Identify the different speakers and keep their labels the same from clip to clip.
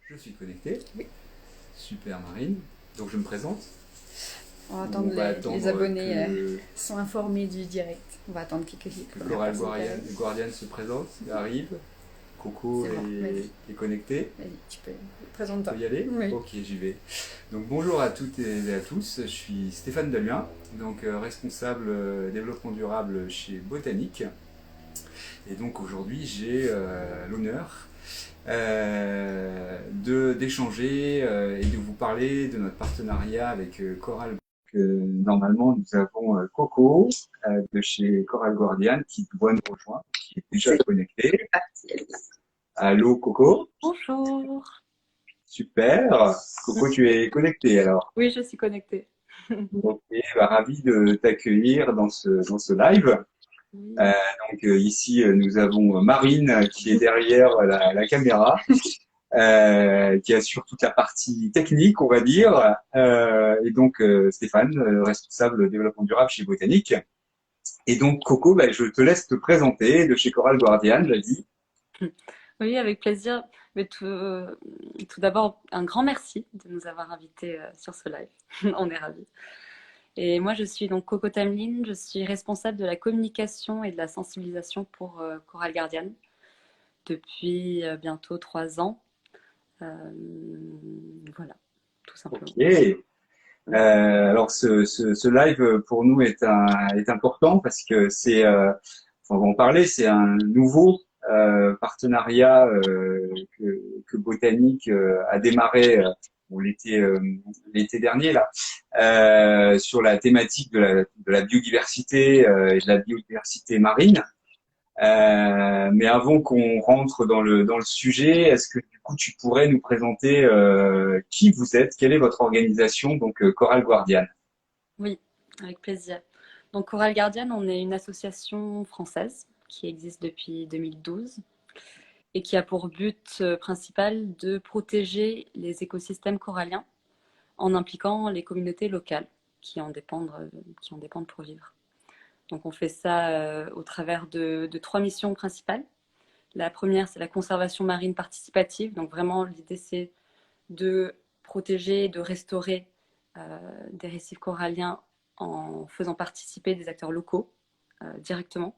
Speaker 1: Je suis connecté.
Speaker 2: Oui.
Speaker 1: Super Marine. Donc je me présente.
Speaker 2: On va
Speaker 1: On
Speaker 2: attendre
Speaker 1: va
Speaker 2: les
Speaker 1: attendre
Speaker 2: abonnés sont informés du direct. On va attendre quelques
Speaker 1: que
Speaker 2: premières
Speaker 1: Coral
Speaker 2: personnes qui arrivent.
Speaker 1: Guardian se présente, arrive. Coco
Speaker 2: C'est bon, vas-y.
Speaker 1: est connecté.
Speaker 2: Vas-y, tu peux.
Speaker 1: Je
Speaker 2: Présente-toi.
Speaker 1: peux y aller?
Speaker 2: Oui.
Speaker 1: Ok, j'y vais. Donc bonjour à toutes et à tous. Je suis Stéphane Deluin, donc responsable développement durable chez Botanique. Et donc aujourd'hui j'ai l'honneur d'échanger et de vous parler de notre partenariat avec Coral. Normalement, nous avons Coco de chez Coral Guardian qui doit nous rejoindre, qui est déjà connecté. Allô Coco,
Speaker 3: Bonjour.
Speaker 1: super. Coco, tu es connecté alors.
Speaker 3: Oui, je suis connectée.
Speaker 1: Ok, bah, ravi de t'accueillir dans ce live.
Speaker 3: Oui.
Speaker 1: Euh, ici, nous avons Marine qui est derrière la caméra. Qui assure toute la partie technique, on va dire, et donc Stéphane, responsable développement durable chez Botanique. Et donc Coco, bah, je te laisse te présenter de chez Coral Guardian, j'ai dit.
Speaker 3: Oui, avec plaisir. Mais tout d'abord, un grand merci de nous avoir invités sur ce live. On est ravis. Et moi, je suis donc Coco Tamlin. Je suis responsable de la communication et de la sensibilisation pour Coral Guardian depuis bientôt 3 ans. Voilà, tout simplement.
Speaker 1: Ok. Alors ce live pour nous est important parce que on va en parler, c'est un nouveau partenariat que Botanique a démarré bon, l'été dernier là sur la thématique de la biodiversité et de la biodiversité marine. Mais avant qu'on rentre dans le sujet, est-ce que du coup tu pourrais nous présenter qui vous êtes, quelle est votre organisation, donc Coral Guardian?
Speaker 3: Oui, avec plaisir. Donc Coral Guardian, on est une association française qui existe depuis 2012 et qui a pour but principal de protéger les écosystèmes coralliens en impliquant les communautés locales qui en dépendent pour vivre. Donc on fait ça au travers de 3 missions principales. La première, c'est la conservation marine participative. Donc vraiment, l'idée, c'est de protéger, de restaurer des récifs coralliens en faisant participer des acteurs locaux directement.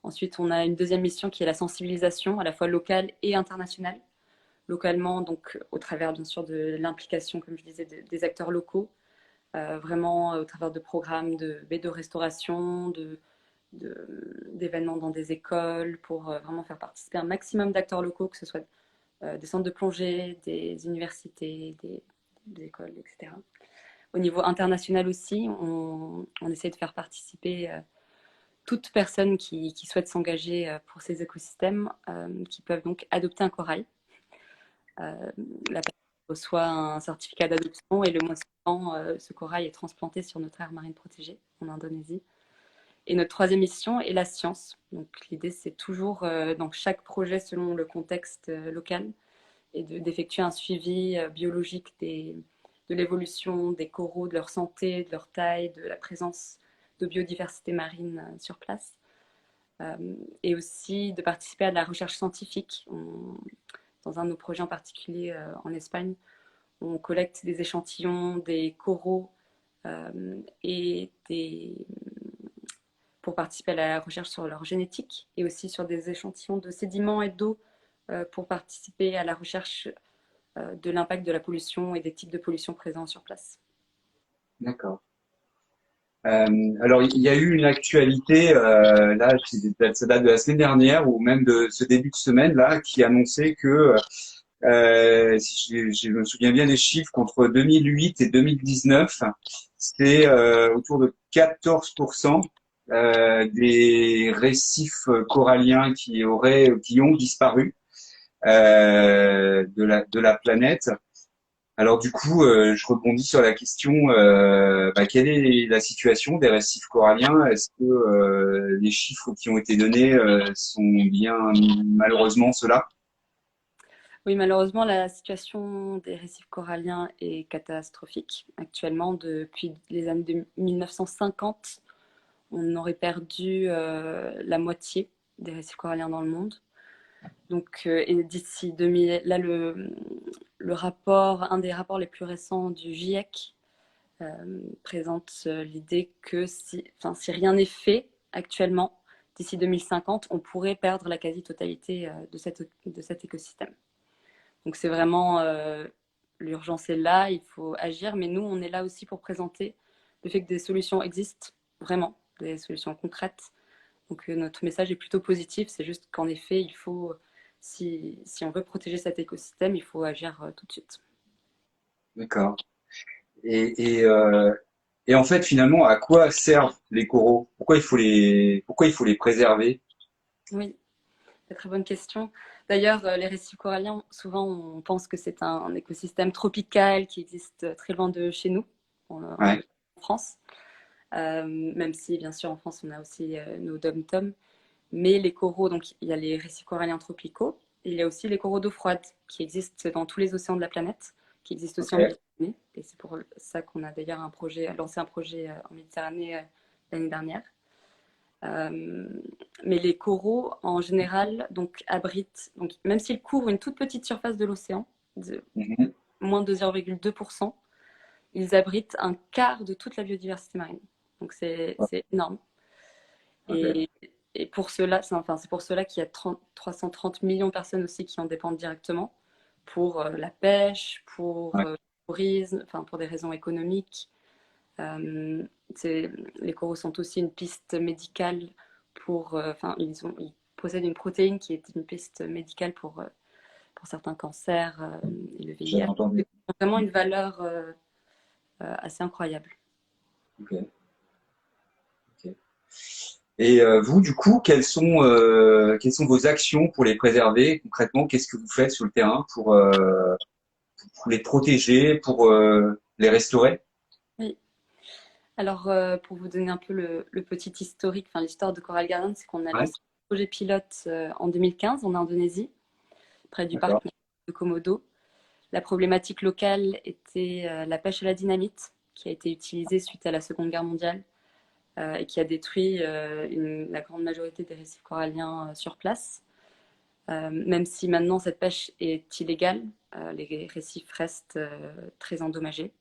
Speaker 3: Ensuite, on a une deuxième mission qui est la sensibilisation, à la fois locale et internationale. Localement, donc au travers bien sûr de l'implication, comme je disais, des acteurs locaux, vraiment au travers de programmes de baies de restauration, d'événements dans des écoles, pour vraiment faire participer un maximum d'acteurs locaux, que ce soit des centres de plongée, des universités, des écoles, etc. Au niveau international aussi, on essaie de faire participer toute personne qui souhaite s'engager pour ces écosystèmes, qui peuvent donc adopter un corail. La personne reçoit un certificat d'adoption et le mois suivant, ce corail est transplanté sur notre aire marine protégée en Indonésie. Et notre troisième mission est la science. Donc l'idée, c'est toujours dans chaque projet selon le contexte local et d'effectuer un suivi biologique de l'évolution des coraux, de leur santé, de leur taille, de la présence de biodiversité marine sur place. Et aussi de participer à de la recherche scientifique. Dans un de nos projets en particulier en Espagne, on collecte des échantillons des coraux et pour participer à la recherche sur leur génétique et aussi sur des échantillons de sédiments et d'eau pour participer à la recherche de l'impact de la pollution et des types de pollution présents sur place.
Speaker 1: D'accord. Alors il y a eu une actualité là, ça date de la semaine dernière ou même de ce début de semaine là, qui annonçait que si je me souviens bien des chiffres, qu'entre 2008 et 2019, c'était autour de 14% des récifs coralliens qui ont disparu de la planète. Alors du coup, je rebondis sur la question, quelle est la situation des récifs coralliens? Est-ce que les chiffres qui ont été donnés sont bien malheureusement ceux-là?
Speaker 3: Oui, malheureusement, la situation des récifs coralliens est catastrophique. Actuellement, depuis les années 1950, on aurait perdu la moitié des récifs coralliens dans le monde. Donc, et d'ici 2000, là, un des rapports les plus récents du GIEC présente l'idée que si rien n'est fait actuellement, d'ici 2050, on pourrait perdre la quasi-totalité de cet écosystème. Donc c'est vraiment, l'urgence est là, il faut agir, mais nous, on est là aussi pour présenter le fait que des solutions existent, vraiment, des solutions concrètes. Donc notre message est plutôt positif, c'est juste qu'en effet, il faut, si on veut protéger cet écosystème, il faut agir tout de suite.
Speaker 1: D'accord. Et, et, euh, et en fait, finalement, à quoi servent les coraux? Pourquoi il faut les préserver?
Speaker 3: Oui, c'est une très bonne question. D'ailleurs, les récifs coralliens, souvent, on pense que c'est un écosystème tropical qui existe très loin de chez nous, en
Speaker 1: Ouais,
Speaker 3: France. Même si, bien sûr, en France, on a aussi nos dom-toms. Mais les coraux, donc il y a les récifs coralliens tropicaux, et il y a aussi les coraux d'eau froide qui existent dans tous les océans de la planète, qui existent aussi en
Speaker 1: ok,
Speaker 3: Méditerranée. Et c'est pour ça qu'on a d'ailleurs lancé un projet en Méditerranée l'année dernière. Mais les coraux, en général, donc, abritent, donc, même s'ils couvrent une toute petite surface de l'océan, de
Speaker 1: mhm,
Speaker 3: moins de 0,2%, ils abritent un quart de toute la biodiversité marine. Donc c'est énorme.
Speaker 1: ok,
Speaker 3: Et, et pour cela, c'est pour cela qu'il y a 330 millions de personnes aussi qui en dépendent directement pour la pêche, pour
Speaker 1: ouais,
Speaker 3: le tourisme, enfin pour des raisons économiques. Euh, les coraux sont aussi une piste médicale pour, ils possèdent une protéine qui est une piste médicale pour certains cancers et le
Speaker 1: j'avais
Speaker 3: VIH.
Speaker 1: entendu.
Speaker 3: C'est vraiment une valeur assez incroyable.
Speaker 1: Ok, ok. Et vous, du coup, quelles sont vos actions pour les préserver concrètement? Qu'est-ce que vous faites sur le terrain pour les protéger, pour les restaurer?
Speaker 3: Oui. Alors, pour vous donner un peu le petit historique, enfin l'histoire de Coral Garden, c'est qu'on a
Speaker 1: Ouais,
Speaker 3: lancé un projet pilote en 2015 en Indonésie, près du parc
Speaker 1: d'accord.
Speaker 3: de Komodo. La problématique locale était la pêche à la dynamite, qui a été utilisée suite à la Seconde Guerre mondiale et qui a détruit la grande majorité des récifs coralliens sur place. Même si maintenant cette pêche est illégale, les récifs restent très endommagés,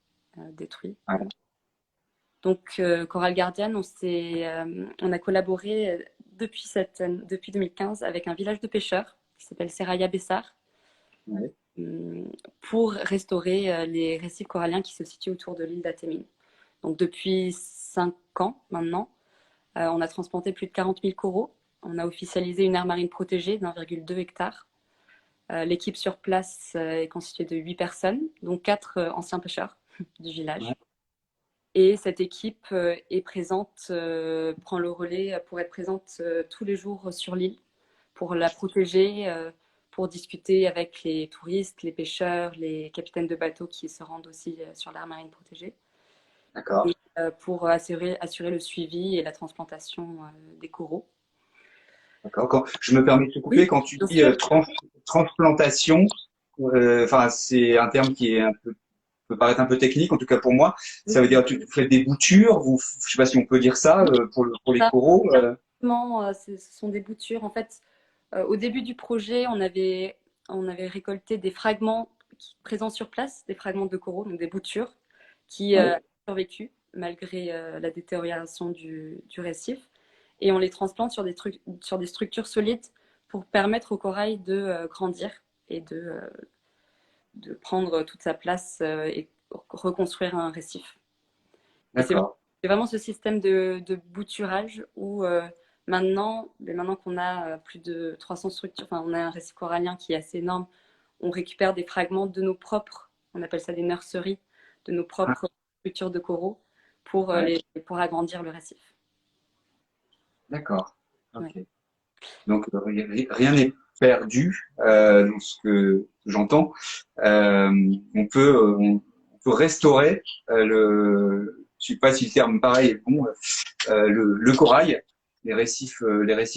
Speaker 3: détruits.
Speaker 1: Ouais,
Speaker 3: Donc, Coral Guardian, on a collaboré depuis 2015 avec un village de pêcheurs qui s'appelle Seraya Bessar
Speaker 1: ouais,
Speaker 3: pour restaurer les récifs coralliens qui se situent autour de l'île d'Atémine. Donc, depuis 5 ans maintenant, on a transplanté plus de 40 000 coraux. On a officialisé une aire marine protégée d'1,2 hectare. L'équipe sur place est constituée de 8 personnes, dont 4 anciens pêcheurs du
Speaker 1: ouais.
Speaker 3: village. Et cette équipe est présente, prend le relais pour être présente tous les jours sur l'île, pour la protéger, pour discuter avec les touristes, les pêcheurs, les capitaines de bateaux qui se rendent aussi sur l'aire marine protégée,
Speaker 1: D'accord.
Speaker 3: et pour assurer le suivi et la transplantation des coraux.
Speaker 1: D'accord. Je me permets de te
Speaker 3: Oui,
Speaker 1: couper, quand tu
Speaker 3: bien
Speaker 1: dis
Speaker 3: sûr.
Speaker 1: transplantation, enfin c'est un terme qui est peut paraître un peu technique, en tout cas pour moi. Ça
Speaker 3: Oui,
Speaker 1: veut dire tu fais des boutures, je sais pas si on peut dire ça pour les
Speaker 3: ça,
Speaker 1: coraux.
Speaker 3: exactement, ce sont des boutures. En fait, au début du projet, on avait récolté des fragments présents sur place, des fragments de coraux, donc des boutures, qui
Speaker 1: Ouais,
Speaker 3: ont survécu malgré la détérioration du récif. Et on les transplante sur des structures solides pour permettre au corail de grandir et de prendre toute sa place et reconstruire un récif. Et
Speaker 1: d'accord.
Speaker 3: c'est vraiment ce système de bouturage où maintenant qu'on a plus de 300 structures, enfin on a un récif corallien qui est assez énorme, on récupère des fragments de nos propres, on appelle ça des nurseries, de nos
Speaker 1: Ah,
Speaker 3: propres structures de coraux
Speaker 1: ouais,
Speaker 3: pour agrandir le récif.
Speaker 1: d'accord.
Speaker 3: Ouais.
Speaker 1: Ok. Donc rien n'est perdu dans ce que j'entends. On peut restaurer je sais pas si le terme pareil est bon, le corail, les récifs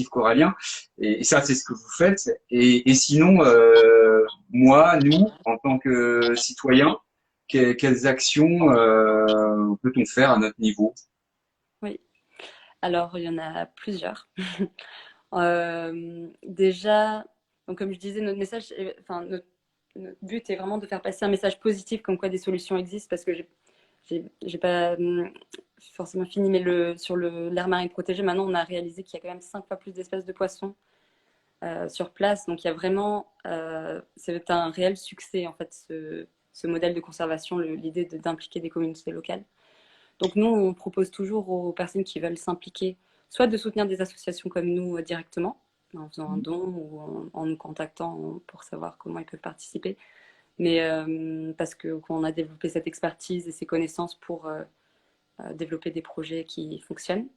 Speaker 1: coralliens. Et ça, c'est ce que vous faites. Et sinon, nous, en tant que citoyens, quelles actions peut-on faire à notre niveau?
Speaker 3: Oui. Alors, il y en a plusieurs. Déjà, donc comme je disais, notre message, enfin, notre but est vraiment de faire passer un message positif comme quoi des solutions existent, parce que j'ai pas forcément fini, mais sur l'aire marine protégée, maintenant on a réalisé qu'il y a quand même 5 fois plus d'espèces de poissons sur place. Donc il y a vraiment, c'est un réel succès en fait, ce modèle de conservation, l'idée d'impliquer des communautés locales. Donc nous, on propose toujours aux personnes qui veulent s'impliquer, soit de soutenir des associations comme nous directement, en faisant un don ou en nous contactant pour savoir comment ils peuvent participer. Mais parce qu'on a développé cette expertise et ces connaissances pour développer des projets qui fonctionnent.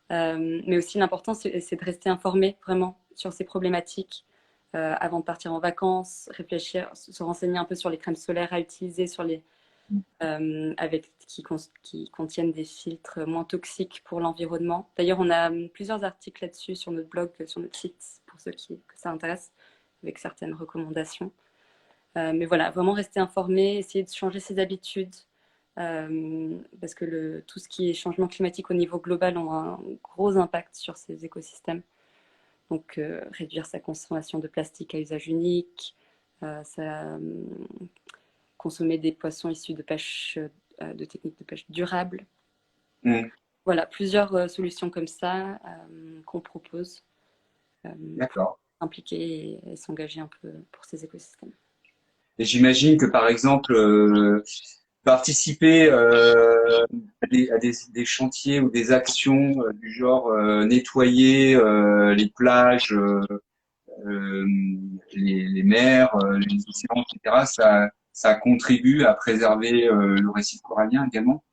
Speaker 3: Mais aussi l'important, c'est de rester informé vraiment sur ces problématiques avant de partir en vacances, réfléchir, se renseigner un peu sur les crèmes solaires à utiliser, sur les qui contiennent des filtres moins toxiques pour l'environnement. D'ailleurs, on a plusieurs articles là-dessus sur notre blog, sur notre site, pour ceux que ça intéresse, avec certaines recommandations. Mais voilà, vraiment rester informé, essayer de changer ses habitudes, parce que tout ce qui est changement climatique au niveau global ont un gros impact sur ces écosystèmes. Donc, réduire sa consommation de plastique à usage unique, consommer des poissons issus de pêche, de techniques de pêche durables. Voilà, plusieurs solutions comme ça qu'on propose
Speaker 1: D'accord.
Speaker 3: pour s'impliquer et s'engager un peu pour ces écosystèmes.
Speaker 1: Et j'imagine que par exemple, participer à des chantiers ou des actions du genre nettoyer les plages, euh, les mers, les océans, etc., ça contribue à préserver le récif corallien également.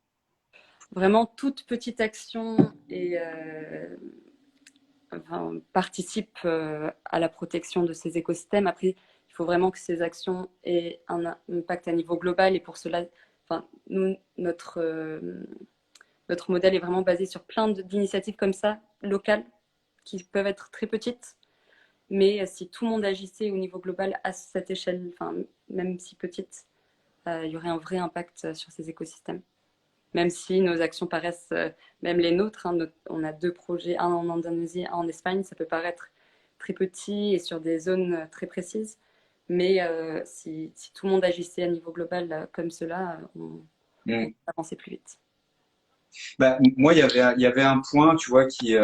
Speaker 3: Vraiment, toute petite action participe à la protection de ces écosystèmes. Après, il faut vraiment que ces actions aient un impact à niveau global. Et pour cela, nous, notre modèle est vraiment basé sur plein d'initiatives comme ça, locales, qui peuvent être très petites. Mais si tout le monde agissait au niveau global à cette échelle, même si petite, il y aurait un vrai impact sur ces écosystèmes. Même si nos actions paraissent, même les nôtres, on a 2 projets, un en Indonésie, un en Espagne, ça peut paraître très petit et sur des zones très précises. Mais si tout le monde agissait à niveau global comme cela, on peut avancer plus vite.
Speaker 1: Bah, moi, il y avait un point, tu vois, qui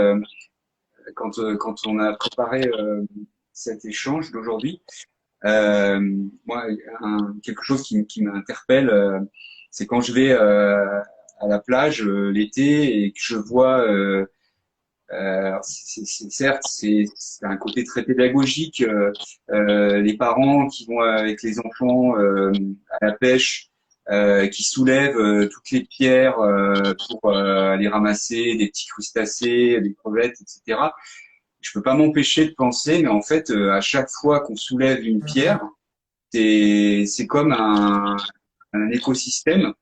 Speaker 1: quand on a préparé cet échange d'aujourd'hui, moi, quelque chose qui m'interpelle, c'est quand je vais à la plage l'été et que je vois, certes, c'est un côté très pédagogique, les parents qui vont avec les enfants à la pêche, qui soulèvent toutes les pierres pour aller ramasser des petits crustacés, des crevettes, etc. Je peux pas m'empêcher de penser, mais en fait, à chaque fois qu'on soulève une pierre, c'est comme un écosystème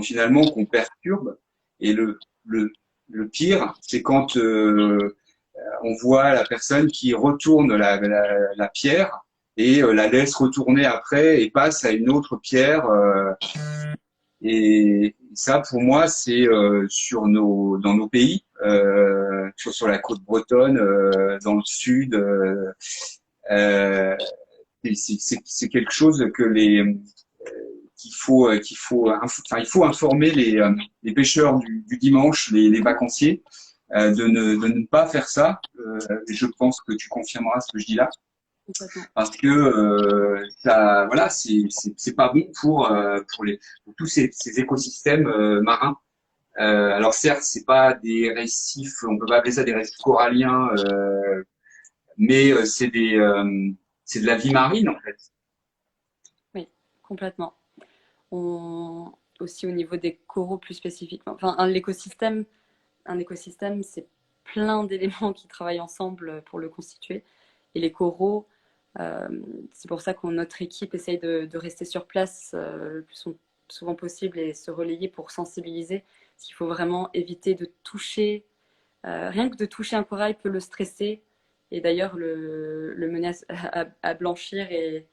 Speaker 1: finalement qu'on perturbe. Et le, le pire, c'est quand on voit la personne qui retourne la pierre et la laisse retourner après et passe à une autre pierre. Et ça, pour moi, c'est dans nos pays, sur la côte bretonne, dans le sud. C'est quelque chose que il faut informer les pêcheurs du dimanche, les vacanciers, de ne pas faire ça. Je pense que tu confirmeras ce que je dis là, parce que voilà, c'est pas bon pour tous ces écosystèmes marins. Alors certes, c'est pas des récifs, on peut pas appeler ça des récifs coralliens, mais c'est de la vie marine en fait.
Speaker 3: Oui, complètement. Aussi au niveau des coraux plus spécifiquement. Un écosystème, c'est plein d'éléments qui travaillent ensemble pour le constituer. Et les coraux, c'est pour ça que notre équipe essaye de rester sur place le plus souvent possible et se relayer pour sensibiliser. Parce qu'il faut vraiment éviter de toucher. Rien que de toucher un corail peut le stresser et d'ailleurs le mener à blanchir et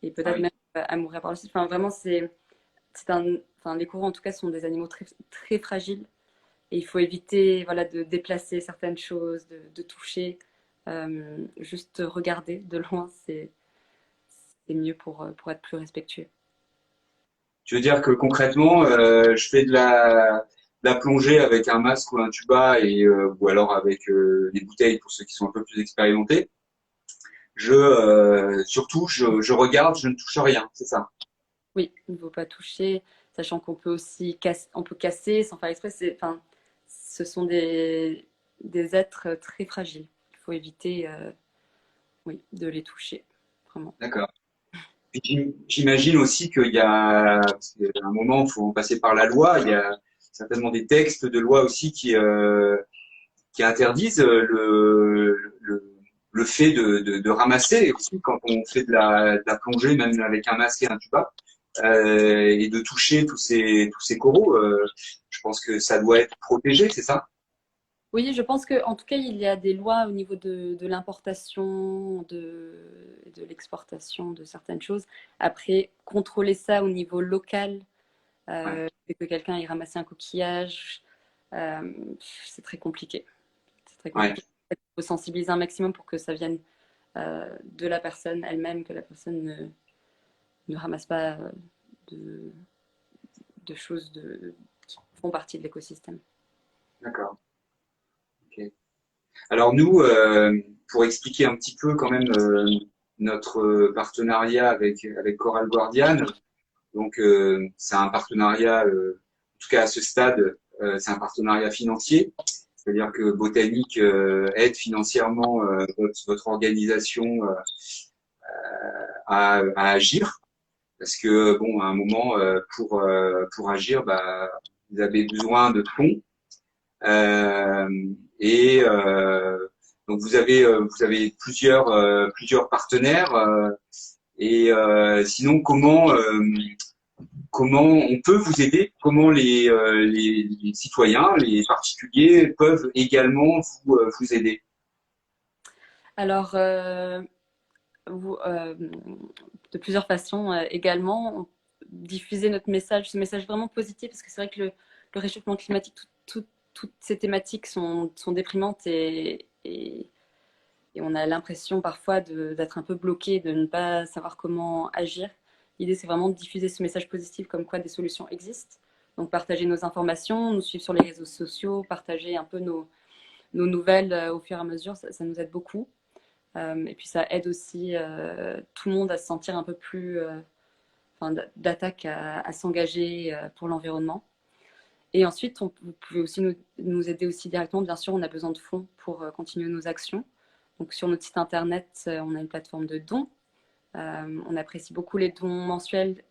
Speaker 3: peut-être même à mourir par la suite. Vraiment, les coraux en tout cas sont des animaux très, très fragiles et il faut éviter de déplacer certaines choses, de toucher. Juste regarder de loin, c'est mieux pour être plus respectueux.
Speaker 1: Tu veux dire que concrètement, je fais de la plongée avec un masque ou un tuba ou alors avec des bouteilles pour ceux qui sont un peu plus expérimentés. Surtout, je regarde, je ne touche à rien, c'est ça.
Speaker 3: Oui, il ne faut pas toucher, sachant qu'on peut aussi on peut casser sans faire exprès. Enfin, ce sont des êtres très fragiles. Il faut éviter, oui, de les toucher, vraiment.
Speaker 1: D'accord. Et j'imagine aussi qu'il y a, parce qu'à un moment, il faut passer par la loi. Il y a certainement des textes de loi aussi qui interdisent le fait de ramasser aussi quand on fait de la plongée, même avec un masque et un tuba, et de toucher tous ces coraux. Je pense que ça doit être protégé, c'est ça?
Speaker 3: Oui, je pense qu'en tout cas, il y a des lois au niveau de l'importation, de l'exportation de certaines choses. Après, contrôler ça au niveau local,
Speaker 1: Ouais,
Speaker 3: dès que quelqu'un ait ramassé un coquillage, euh, c'est très compliqué. C'est très
Speaker 1: ouais,
Speaker 3: compliqué. Il faut sensibiliser un maximum pour que ça vienne de la personne elle-même, que la personne ne ramasse pas de, de choses qui font partie de l'écosystème.
Speaker 1: d'accord. Ok. Alors nous, pour expliquer un petit peu quand même notre partenariat avec Coral Guardian, donc c'est un partenariat, en tout cas à ce stade, c'est un partenariat financier, c'est-à-dire que Botanique aide financièrement votre organisation à agir, parce que bon, à un moment, pour agir, bah, vous avez besoin de fonds. Euh, donc vous avez plusieurs partenaires. Sinon, comment on peut vous aider? Comment les citoyens, les particuliers peuvent également vous aider?
Speaker 3: Alors, de plusieurs façons également, diffuser notre message, ce message vraiment positif, parce que c'est vrai que le réchauffement climatique, toutes ces thématiques sont déprimantes et on a l'impression parfois d'être un peu bloqué, de ne pas savoir comment agir. L'idée, c'est vraiment de diffuser ce message positif comme quoi des solutions existent. Donc, partager nos informations, nous suivre sur les réseaux sociaux, partager un peu nos nouvelles au fur et à mesure, ça nous aide beaucoup. Et puis, ça aide aussi tout le monde à se sentir un peu plus enfin, d'attaque à s'engager pour l'environnement. Et ensuite, vous pouvez aussi nous aider aussi directement. Bien sûr, on a besoin de fonds pour continuer nos actions. Donc, sur notre site internet, on a une plateforme de dons. On apprécie beaucoup les dons mensuels,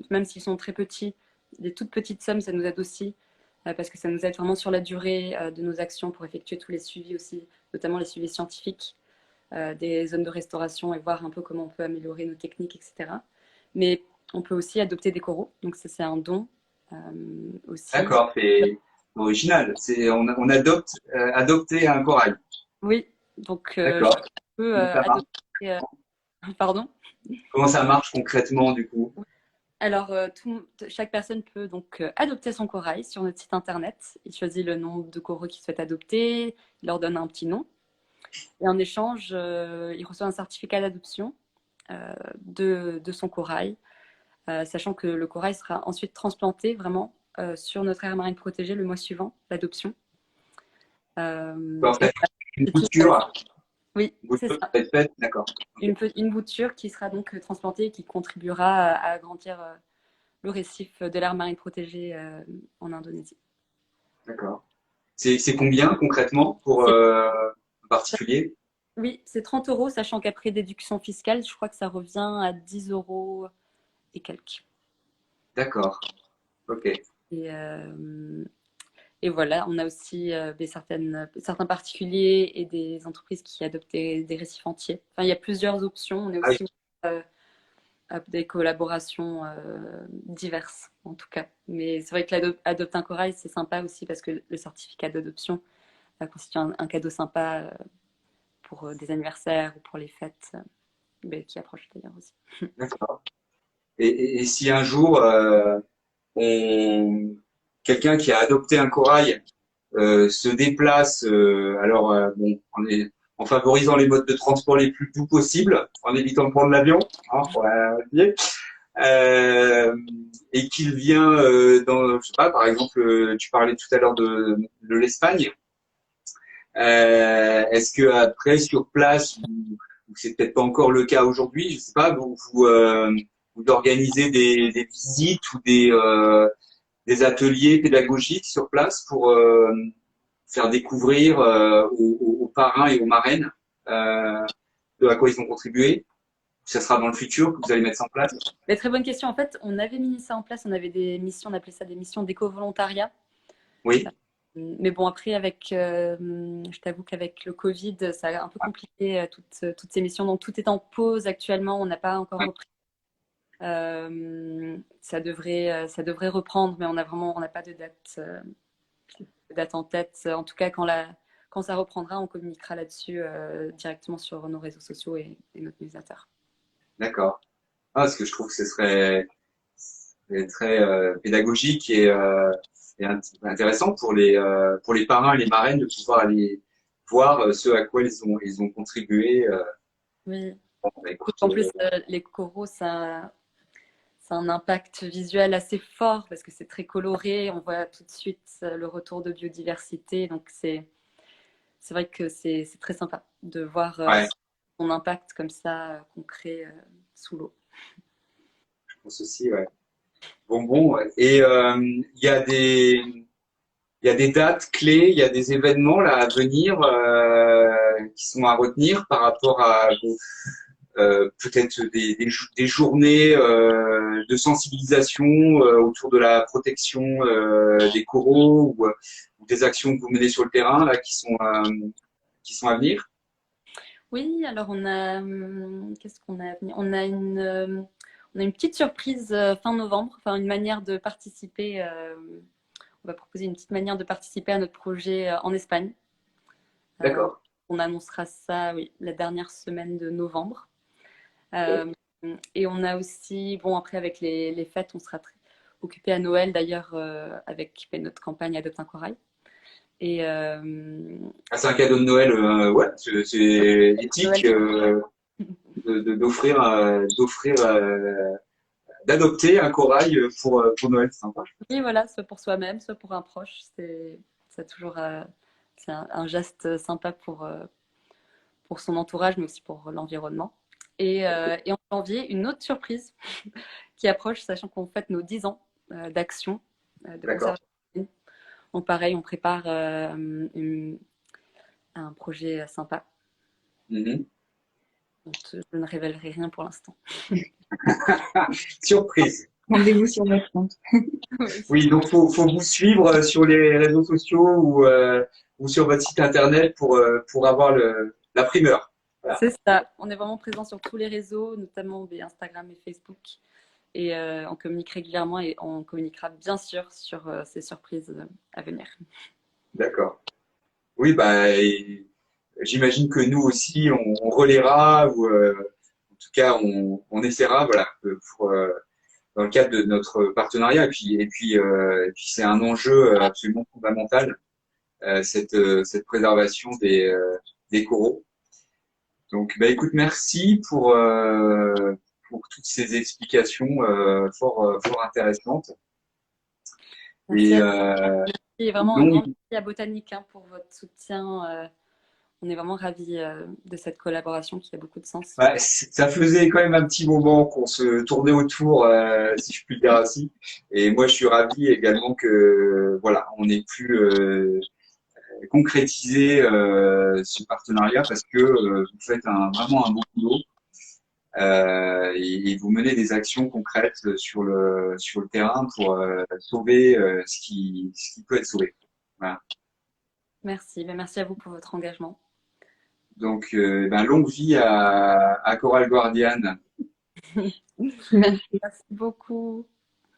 Speaker 3: même s'ils sont très petits. Des toutes petites sommes, ça nous aide aussi parce que ça nous aide vraiment sur la durée de nos actions pour effectuer tous les suivis aussi, notamment les suivis scientifiques des zones de restauration et voir un peu comment on peut améliorer nos techniques, etc. Mais on peut aussi adopter des coraux. Donc, ça, c'est un don aussi.
Speaker 1: D'accord, c'est original. On adopte adopter un corail.
Speaker 3: Oui, donc
Speaker 1: D'accord.
Speaker 3: chacun peut
Speaker 1: Comment ça marche?
Speaker 3: adopter. Pardon.
Speaker 1: Comment ça marche concrètement du coup?
Speaker 3: Alors, chaque personne peut donc adopter son corail sur notre site internet. Il choisit le nom de coraux qu'il souhaite adopter, il leur donne un petit nom. Et en échange, il reçoit un certificat d'adoption de son corail, sachant que le corail sera ensuite transplanté vraiment sur notre aire marine protégée le mois suivant l'adoption.
Speaker 1: En
Speaker 3: Et
Speaker 1: fait, une
Speaker 3: c'est tout.
Speaker 1: bouture,
Speaker 3: Oui,
Speaker 1: une
Speaker 3: c'est
Speaker 1: bouture
Speaker 3: ça.
Speaker 1: peut être faite, d'accord. Ok.
Speaker 3: Une bouture qui sera donc transplantée et qui contribuera à agrandir le récif de l'aire marine protégée en Indonésie.
Speaker 1: D'accord. C'est combien concrètement pour
Speaker 3: C'est-
Speaker 1: un particulier?
Speaker 3: Oui, c'est 30 euros, sachant qu'après déduction fiscale, je crois que ça revient à 10 euros et quelques.
Speaker 1: D'accord. Ok.
Speaker 3: Et, et voilà, on a aussi certains particuliers et des entreprises qui adoptent des récifs entiers. Enfin, il y a plusieurs options. On est
Speaker 1: Ah oui,
Speaker 3: aussi à des collaborations diverses, en tout cas. Mais c'est vrai que l'Adopte un corail, c'est sympa aussi parce que le certificat d'adoption constitue un cadeau sympa pour des anniversaires ou pour les fêtes qui approchent d'ailleurs aussi.
Speaker 1: d'accord. Et si un jour on quelqu'un qui a adopté un corail se déplace, bon, en favorisant les modes de transport les plus doux possibles, en évitant de prendre l'avion, hein, pour la dire. Et qu'il vient dans, je sais pas, par exemple, tu parlais tout à l'heure de l'Espagne. Est-ce que après sur place, ou c'est peut-être pas encore le cas aujourd'hui, je sais pas, vous organisez des visites ou des ateliers pédagogiques sur place pour faire découvrir aux parrains et aux marraines de à quoi ils ont contribué? Ça sera dans le futur que vous allez mettre ça en place?
Speaker 3: Mais très bonne question. En fait, on avait mis ça en place, on avait des missions, on appelait ça des missions d'éco-volontariat.
Speaker 1: Oui.
Speaker 3: Mais bon, après, je t'avoue qu'avec le Covid, ça a un peu compliqué toutes ces missions. Donc, tout est en pause actuellement. On n'a pas encore repris. Ça devrait reprendre, mais on n'a pas de date en tête. En tout cas, quand ça reprendra, on communiquera là-dessus directement sur nos réseaux sociaux et notre newsletter.
Speaker 1: D'accord. Ah, parce que je trouve que ce serait très pédagogique et intéressant pour les parrains et les marraines de pouvoir aller voir ce à quoi ils ont contribué.
Speaker 3: Oui.
Speaker 1: Bon, bah, écoute,
Speaker 3: En plus, les coraux, ça a un impact visuel assez fort parce que c'est très coloré. On voit tout de suite le retour de biodiversité. Donc, c'est vrai que c'est très sympa de voir
Speaker 1: ouais,
Speaker 3: son impact comme ça concret sous l'eau.
Speaker 1: je pense aussi, ouais. Bon, ouais. Et il y a des dates clés, il y a des événements là à venir qui sont à retenir par rapport à peut-être des journées de sensibilisation autour de la protection des coraux ou des actions que vous menez sur le terrain là qui sont à venir.
Speaker 3: Oui, alors qu'est-ce qu'on a à venir? On a une petite surprise fin novembre, enfin une manière de participer. On va proposer une petite manière de participer à notre projet en Espagne.
Speaker 1: D'accord.
Speaker 3: On annoncera ça, oui, la dernière semaine de novembre.
Speaker 1: Okay.
Speaker 3: Et on a aussi, bon, après avec les fêtes, on sera très occupé à Noël d'ailleurs avec notre campagne Adopte un corail. Et
Speaker 1: Ah, c'est un cadeau de Noël, ouais, c'est éthique d'offrir d'adopter un corail pour Noël, c'est sympa.
Speaker 3: oui, voilà, soit pour soi-même, soit pour un proche, c'est toujours c'est un geste sympa pour son entourage, mais aussi pour l'environnement. Et en janvier, une autre surprise qui approche, sachant qu'on fête nos 10 ans d'action de
Speaker 1: D'accord.
Speaker 3: conservation. Donc pareil, on prépare un projet sympa.
Speaker 1: Mhm.
Speaker 3: Donc, je ne révélerai rien pour l'instant.
Speaker 1: Surprise.
Speaker 2: Rendez-vous sur notre compte.
Speaker 1: Oui, donc faut vous suivre sur les réseaux sociaux ou sur votre site internet pour avoir la primeur. Voilà.
Speaker 3: C'est ça. On est vraiment présent sur tous les réseaux, notamment Instagram et Facebook. Et on communique régulièrement et on communiquera bien sûr sur ces surprises à venir.
Speaker 1: D'accord. Oui, bah, j'imagine que nous aussi, on relaiera ou en tout cas, on essaiera, voilà, dans le cadre de notre partenariat. Et puis c'est un enjeu absolument fondamental, cette préservation des coraux. Donc, bah, écoute, merci pour toutes ces explications fort intéressantes.
Speaker 3: Merci
Speaker 1: Et
Speaker 3: à vous. Et vraiment un grand
Speaker 1: donc,
Speaker 3: merci à Botanique pour votre soutien. On est vraiment ravis de cette collaboration qui a beaucoup de sens.
Speaker 1: bah, ça faisait quand même un petit moment qu'on se tournait autour, si je puis le dire ainsi. Et moi, je suis ravi également que voilà, on ait pu concrétiser ce partenariat parce que vous faites vraiment un beau boulot et vous menez des actions concrètes sur le terrain pour sauver ce qui peut être sauvé. Voilà.
Speaker 3: Merci. Ben, merci à vous pour votre engagement.
Speaker 1: Donc, ben, longue vie à Coral Guardian.
Speaker 2: Merci.
Speaker 3: Merci beaucoup.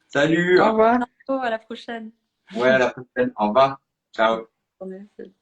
Speaker 1: Salut!
Speaker 2: Au revoir.
Speaker 3: À la prochaine.
Speaker 1: Ouais, à la prochaine. Au revoir. Ciao.
Speaker 3: Bonne journée.